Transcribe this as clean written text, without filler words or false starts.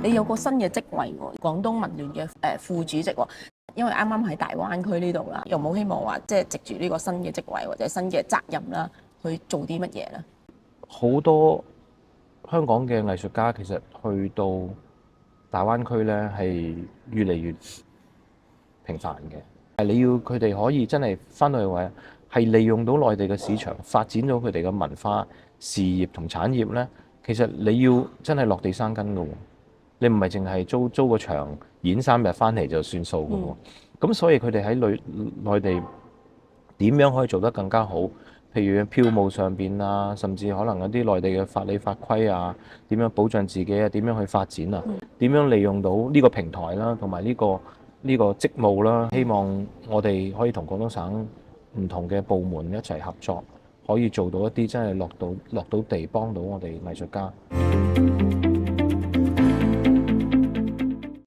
你有個新嘅職位喎，廣東文聯嘅副主席喎。因為啱啱喺大灣區呢度啦，有冇希望話即係藉住呢個新嘅職位或者新嘅責任啦，去做啲乜嘢咧？好多香港嘅藝術家其實去到大灣區咧係越嚟越平凡嘅。你要佢哋可以真係翻到去話係利用到內地嘅市場，發展到佢哋嘅文化事業同產業咧，其實你要真係落地生根㗎喎。你唔係淨係租個場演3日翻嚟就算數㗎喎。咁所以佢哋喺內地點樣可以做得更加好？譬如票務上邊啊，甚至可能有啲內地嘅法理法規啊，點樣保障自己啊？點樣去發展啊？點樣利用到呢個平台啦，同埋呢個職務啦？希望我哋可以同廣東省唔同嘅部門一齊合作，可以做到一啲真係落到地幫到我哋藝術家。